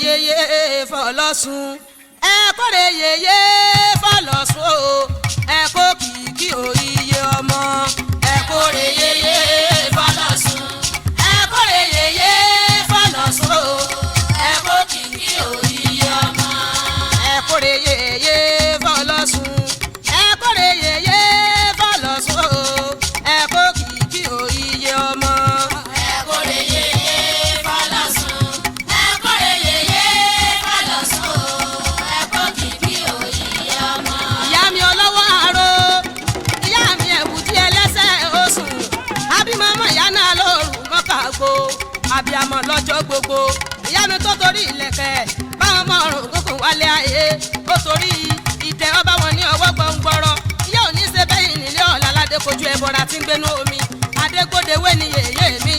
yeye fọlọ́sùn ẹ kórè yeye fọlọ́sùn o ẹ kó kìkì òye ọmọ ẹ kórè yeye fọlọ́sùn ẹ kórè yeye fọlọ́sùn o ẹ kó kìkì òye ọmọ ẹ kórè yeye fọlọ́sùn ẹ kórè yeye fọlọ́sùn o ẹ kó kìkì òye ọmọ. Abiyamọ lọ́jọ́ gbogbo ìyá mi tó torí ìlẹ̀kẹ̀ báwọn ọmọ ọrùn kókò wálé ayé ó torí ìtẹ̀ ọba wọn ní ọwọ́ gbọ̀ngbọ̀rọ̀ ìyá ò ní ṣe bẹ́yìn nílé ọ̀la aládé kojú ẹbọra tí ń gbénú omi adégbòdewé ni yèyé mi